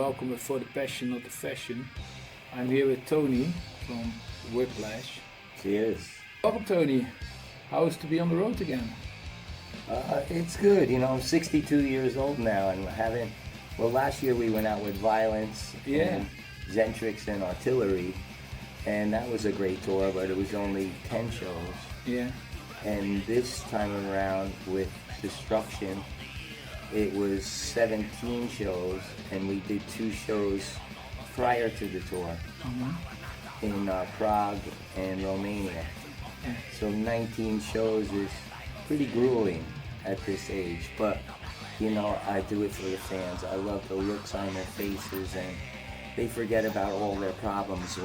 welcome for the passion, not the fashion. I'm here with Tony from Whiplash. Cheers. Welcome, Tony. How is it to be on the road again? It's good. I'm 62 years old now and last year we went out with Violence and Zentrix and Artillery, and that was a great tour, but it was only 10 shows. Yeah. And this time around with Destruction, it was 17 shows, and we did 2 shows prior to the tour in Prague and Romania. Yeah. So 19 shows is pretty grueling at this age, but I do it for the fans. I love the looks on their faces, and they forget about all their problems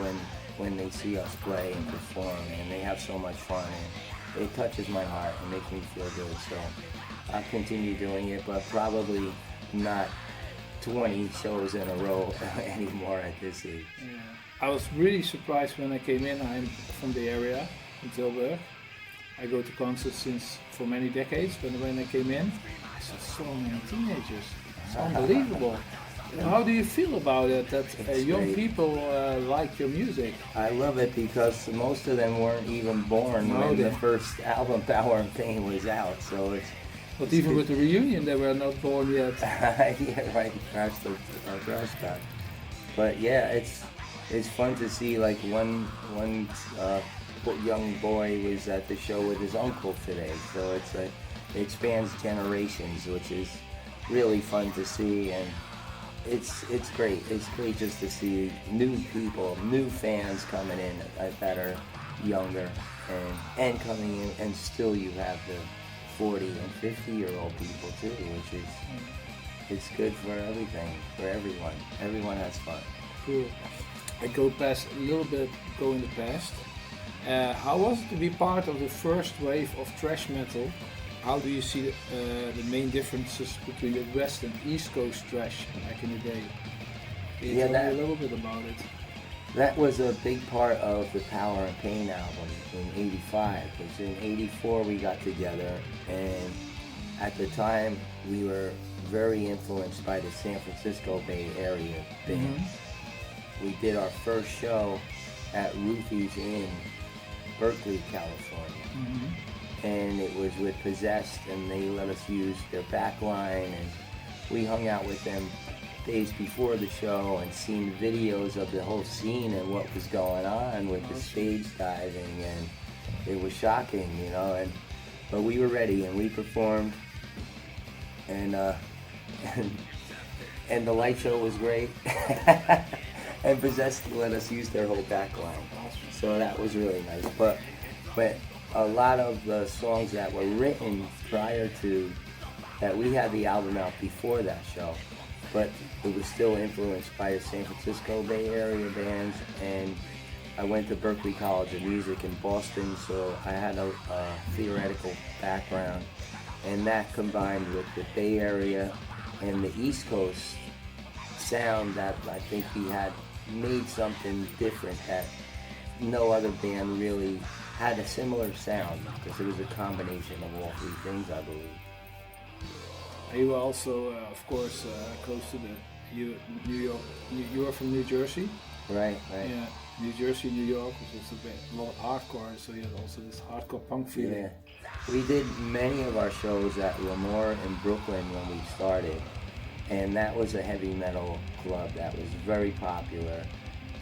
when they see us play and perform, and they have so much fun, and it touches my heart and makes me feel good. So I'll continue doing it, but probably not 20 shows in a row anymore at this age. Yeah. I was really surprised when I came in. I'm from the area, in Tilburg. I go to concerts for many decades, but when I came in, I saw so many teenagers. It's unbelievable. How do you feel about it, that young great. people like your music? I love it because most of them weren't even born when the first album, Power and Pain, was out. So it's But even with the reunion, they were not born yet. yeah, right. Crash that. But yeah, it's fun to see. Like one young boy was at the show with his uncle today. So it spans generations, which is really fun to see, and it's great. It's great just to see new people, new fans coming in that are younger and coming in, and still you have the 40 and 50-year-old people too, which is it's good for everything, for everyone. Everyone has fun. Cool. I go in the past. How was it to be part of the first wave of thrash metal? How do you see the main differences between the West and East Coast thrash back in the day? Can you tell me a little bit about it? That was a big part of the Power and Pain album in '85, because in '84 we got together, and at the time we were very influenced by the San Francisco Bay Area bands. We did our first show at Ruthie's in Berkeley, California. And it was with Possessed, and they let us use their back line, and we hung out with them days before the show and seen videos of the whole scene and what was going on with the stage diving, and it was shocking, but we were ready and we performed, and the light show was great. And Possessed let us use their whole back line, so that was really nice. But a lot of the songs that were written prior to that, we had the album out before that show, but it was still influenced by the San Francisco Bay Area bands, and I went to Berklee College of Music in Boston, so I had a theoretical background, and that combined with the Bay Area and the East Coast sound, that I think we had made something different that no other band really had a similar sound, because it was a combination of all 3 things, I believe. You were also, of course, close to New York. You are from New Jersey? Right. Yeah, New Jersey, New York, which is a lot of hardcore, so you had also this hardcore punk feeling. Yeah. We did many of our shows at Lemoore in Brooklyn when we started, and that was a heavy metal club that was very popular,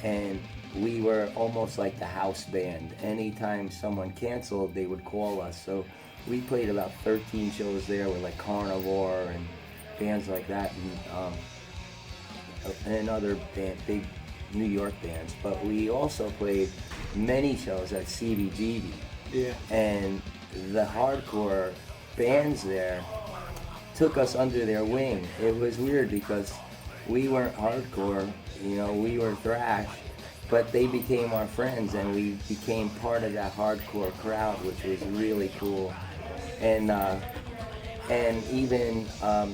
and we were almost like the house band. Anytime someone canceled, they would call us. So we played about 13 shows there with like Carnivore and bands like that, and other big New York bands. But we also played many shows at CBGB. Yeah. And the hardcore bands there took us under their wing. It was weird because we weren't hardcore, we were thrash, but they became our friends, and we became part of that hardcore crowd, which was really cool. And even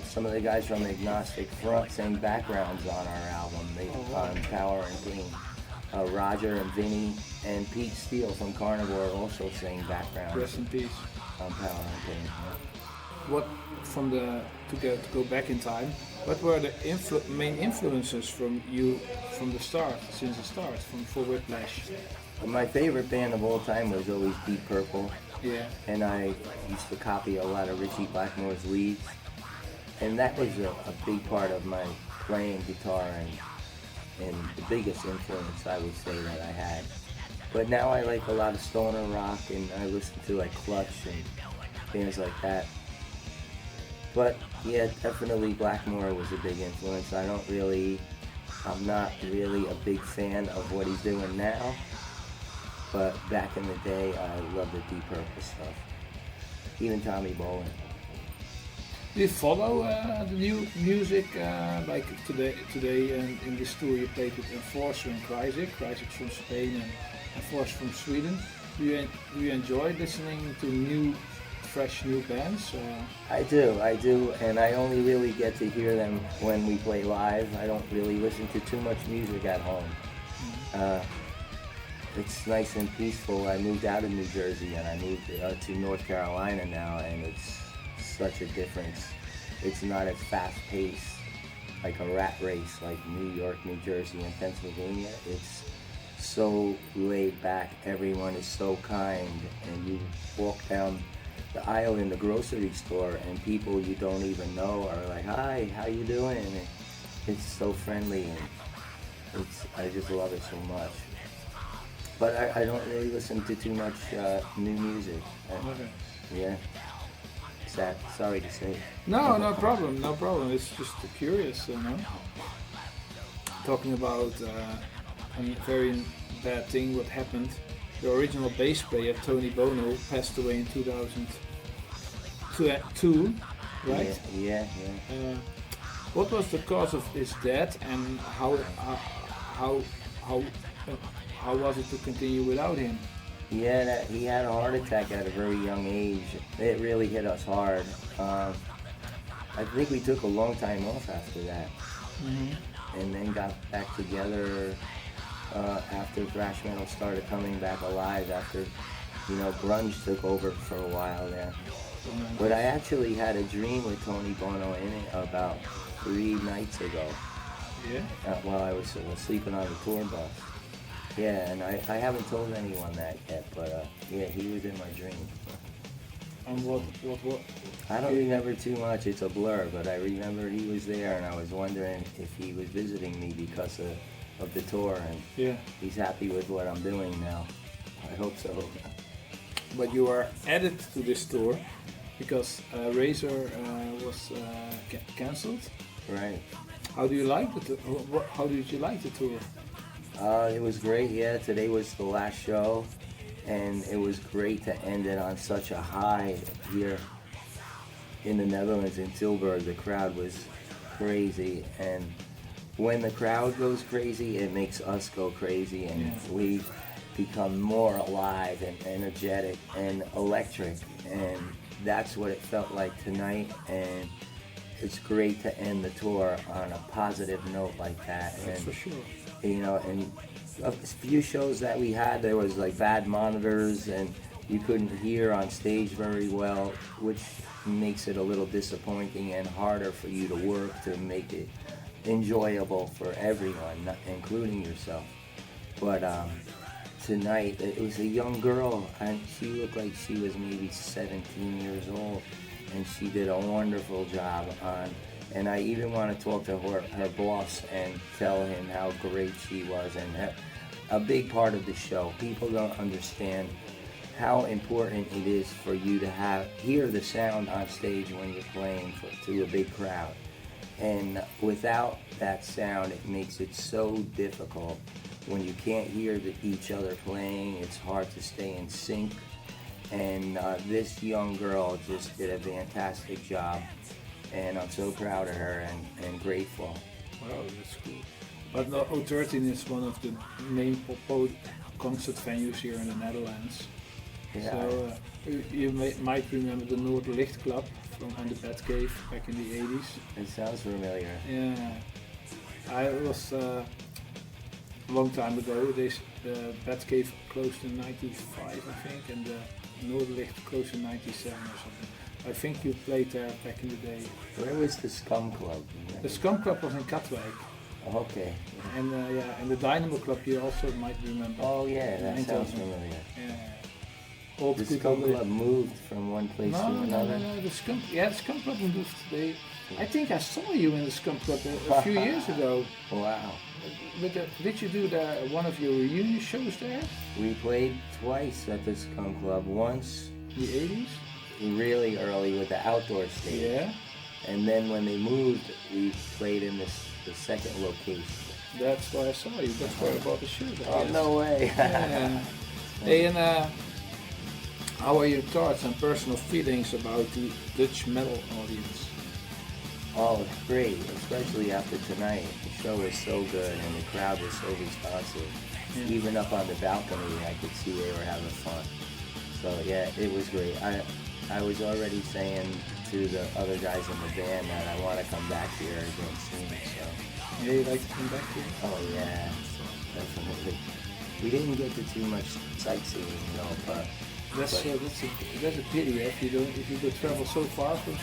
some of the guys from Agnostic Front sang backgrounds on our album, on Power and Pain. Roger and Vinny and Pete Steele from Carnivore also sang backgrounds. Rest in peace. On Power and Pain. what from the to go back in time? What were the main influences from you from the start, since the start, from for Whiplash? My favorite band of all time was always Deep Purple, Yeah. and I used to copy a lot of Richie Blackmore's leads, and that was a big part of my playing guitar and the biggest influence I would say that I had. But now I like a lot of stoner rock, and I listen to like Clutch and bands like that. But yeah, definitely Blackmore was a big influence. I'm not really a big fan of what he's doing now, but back in the day, I loved the Deep Purple stuff. Even Tommy Bolin. Do you follow the new music like today in this tour you played with Enforcer and Kryzik from Spain and Enforcer from Sweden. Do you enjoy listening to fresh new bands? I do, and I only really get to hear them when we play live. I don't really listen to too much music at home. It's nice and peaceful. I moved out of New Jersey and I moved to North Carolina now, and it's such a difference. It's not as fast-paced like a rat race like New York, New Jersey, and Pennsylvania. It's so laid back. Everyone is so kind, and you walk down the aisle in the grocery store and people you don't even know are like, "Hi, how you doing?" And it's so friendly, and I just love it so much. But I don't really listen to too much new music. Okay. Yeah. Sad. Sorry to say. No problem. It's just curious, Talking about a very bad thing what happened. The original bass player Tony Bono passed away in 2002, right? Yeah. What was the cause of his death, and how was it to continue without him? Yeah, he had a heart attack at a very young age. It really hit us hard. I think we took a long time off after that, and then got back together after thrash metal started coming back alive. After grunge took over for a while there. But I actually had a dream with Tony Bono in it about 3 nights ago. Yeah. While I was sleeping on the tour bus. Yeah, and I haven't told anyone that yet, but yeah, he was in my dream. And what? I don't remember too much, it's a blur, but I remember he was there, and I was wondering if he was visiting me because of the tour, and he's happy with what I'm doing now. I hope so. But you are added to this tour because Razor was cancelled. Right. How do you like the tour? How did you like the tour? It was great, yeah. Today was the last show, and it was great to end it on such a high here in the Netherlands, in Tilburg. The crowd was crazy, and when the crowd goes crazy, it makes us go crazy, and we become more alive and energetic and electric, and that's what it felt like tonight, and it's great to end the tour on a positive note like that. That's for sure. And a few shows that we had, there was like bad monitors and you couldn't hear on stage very well, which makes it a little disappointing and harder for you to work to make it enjoyable for everyone, including yourself. But tonight, it was a young girl, and she looked like she was maybe 17 years old, and she did a wonderful job and I even want to talk to her boss and tell him how great she was, and a big part of the show. People don't understand how important it is for you to hear the sound on stage when you're playing to a big crowd. And without that sound, it makes it so difficult. When you can't hear each other playing, it's hard to stay in sync. And this young girl just did a fantastic job. And I'm so proud of her and grateful. Wow, that's cool. But no, O13 is one of the main pop concert venues here in the Netherlands. Yeah. So you might remember the Noordlicht Club on the Batcave back in the 80s. It sounds familiar. Yeah, I was a long time ago. The Batcave closed in '95, I think, and the Noordlicht closed in '97 or something. I think you played there back in the day. Where was the Scum Club? The Scum Club was in Katwijk. Okay. And and the Dynamo Club you also might remember. Oh yeah, that Eindhoven. sounds familiar. Yeah. Old The good Scum old- Club moved from one place to another. No. The Scum Club moved. I think I saw you in the Scum Club a few years ago. Wow. Did you do one of your reunion shows there? We played twice at the Scum Club. Once In the 80s? really early with the outdoor stage. Yeah. And then when they moved, we played in the second location. That's why I saw you. That's why I bought the shirt. I Oh, guess. no way. Yeah. Hey, and how are your thoughts and personal feelings about the Dutch metal audience? Oh, it's great, especially after tonight. The show was so good and the crowd was so responsive. Yeah. Even up on the balcony, I could see they were having fun. So yeah, it was great. I was already saying to the other guys in the band that I want to come back here again soon. So Yeah, you like to come back here? oh yeah, definitely. We didn't get to too much sightseeing, but That's a pity if you could travel so far from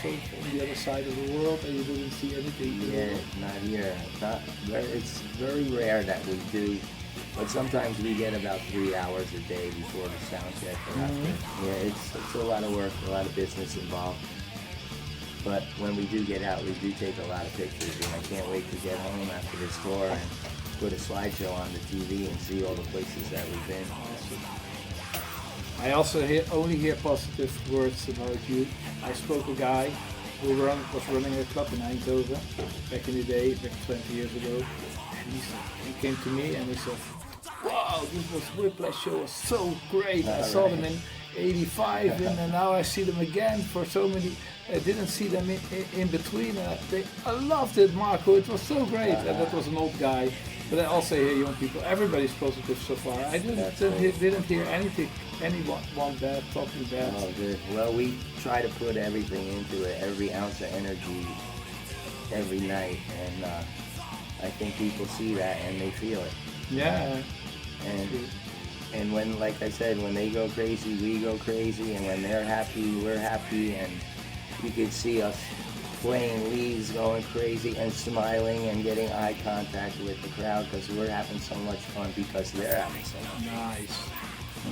the other side of the world and you didn't see anything. yeah, not here. It's very rare that we do, but sometimes we get about 3 hours a day before the sound check. Or after. Yeah, it's a lot of work, a lot of business involved. But when we do get out, we do take a lot of pictures, and I can't wait to get home after this tour and put a slideshow on the TV and see all the places that we've been. I also only hear positive words about you. I spoke to a guy who was running a club in Eindhoven back in the day, back 20 years ago, and he came to me and he said, "Wow, this Whiplash show was so great. I saw them in '85 and now I see them again for so many. I didn't see them in between. I loved it, Marco. It was so great." And that was an old guy. But I also hear young people. Everybody's positive so far. I didn't hear anyone bad talking bad. Oh, good. Well, we try to put everything into it, every ounce of energy, every night, and I think people see that and they feel it. Yeah. And when, like I said, when they go crazy, we go crazy, and when they're happy, we're happy, and you could see us playing leads, going crazy, and smiling, and getting eye contact with the crowd because we're having so much fun because they're having so much fun.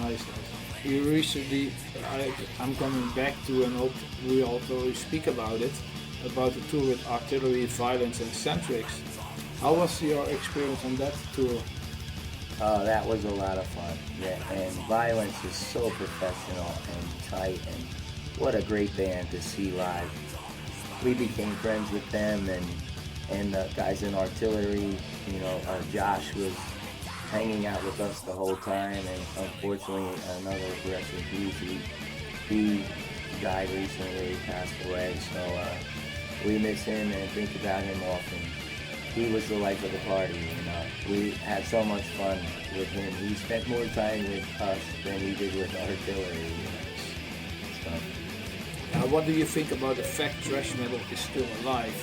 Nice. You recently, I'm coming back to an old, we already speak about it, about the tour with Artillery, Violence, and Centrics. How was your experience on that tour? Oh, that was a lot of fun. Yeah, and Violence is so professional and tight, and what a great band to see live. We became friends with them, and the guys in Artillery. Josh was hanging out with us the whole time, and unfortunately, another rest in peace. He died recently, he passed away. So we miss him and think about him often. He was the life of the party. We had so much fun with him. He spent more time with us than he did with Artillery. So. What do you think about the fact thrash metal is still alive?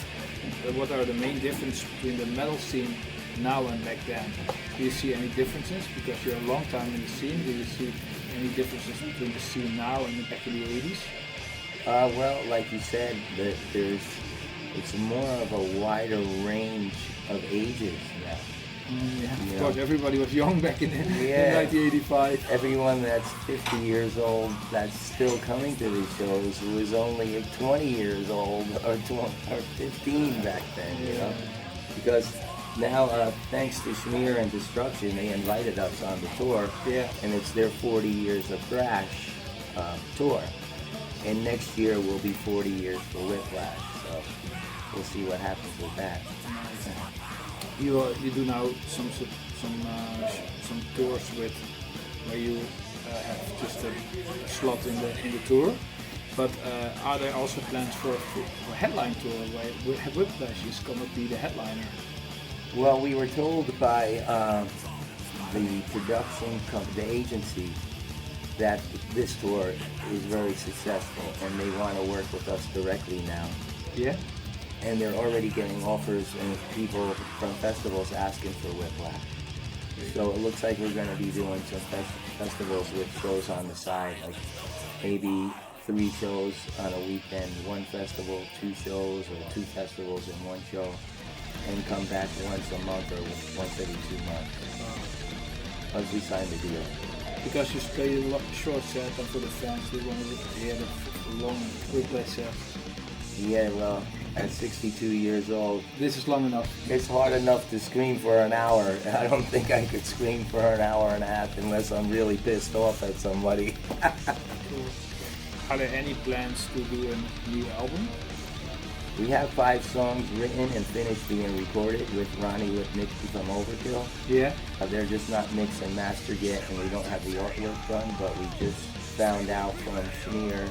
What are the main differences between the metal scene now and back then? Do you see any differences? Because you're a long time in the scene. Do you see any differences between the scene now and back in the 80s? Well, like you said, it's more of a wider range of ages now. Of course, everybody was young back in 1985. Everyone that's 50 years old that's still coming to these shows was only 20 years old or 15 back then, Because now, thanks to Schmear and Destruction, they invited us on the tour, and it's their 40 years of thrash tour. And next year will be 40 years for Whiplash, so we'll see what happens with that. You do now some tours where you have just a slot in the tour, but are there also plans for a headline tour where Whiplash is going to be the headliner? Well, we were told by the production company, the agency, that this tour is very successful and they want to work with us directly now. Yeah. And they're already getting offers and people from festivals asking for Whiplash. So it looks like we're going to be doing some festivals with shows on the side, like maybe 3 shows on a weekend, 1 festival, 2 shows, or 2 festivals in 1 show, and come back once a month or once every 2 months. Once we signed the deal. Because you play a short set, and for the fans they want to hear the long Whiplash set. Yeah, well, at 62 years old, this is long enough. It's hard enough to scream for an hour. I don't think I could scream for an hour and a half unless I'm really pissed off at somebody. Cool. Are there any plans to do a new album? We have 5 songs written and finished being recorded with Ronnie Lipnicki from Overkill. Yeah. They're just not mixed and mastered yet, and we don't have the artwork done, but we just found out from Schneer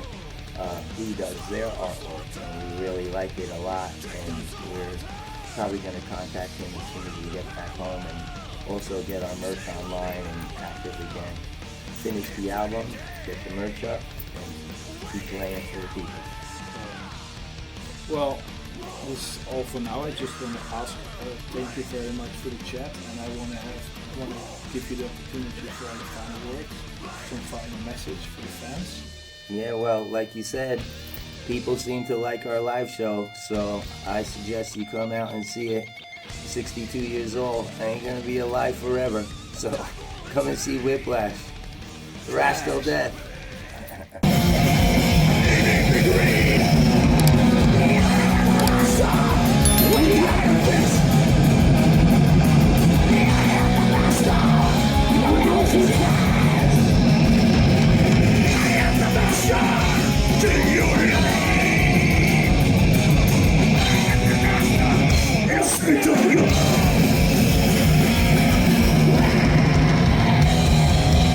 who does their artwork, and we really like it a lot, and we're probably going to contact him as soon as we get back home and also get our merch online and active again. Finish the album, get the merch up, and keep playing for the people. Well, that's all for now. I just want to ask, thank you very much for the chat, and I want to give you the opportunity for any final words, some final message for the fans. Yeah, well, like you said, people seem to like our live show, so I suggest you come out and see it. 62 years old, I ain't gonna be alive forever, so come and see Whiplash. Thrash till death.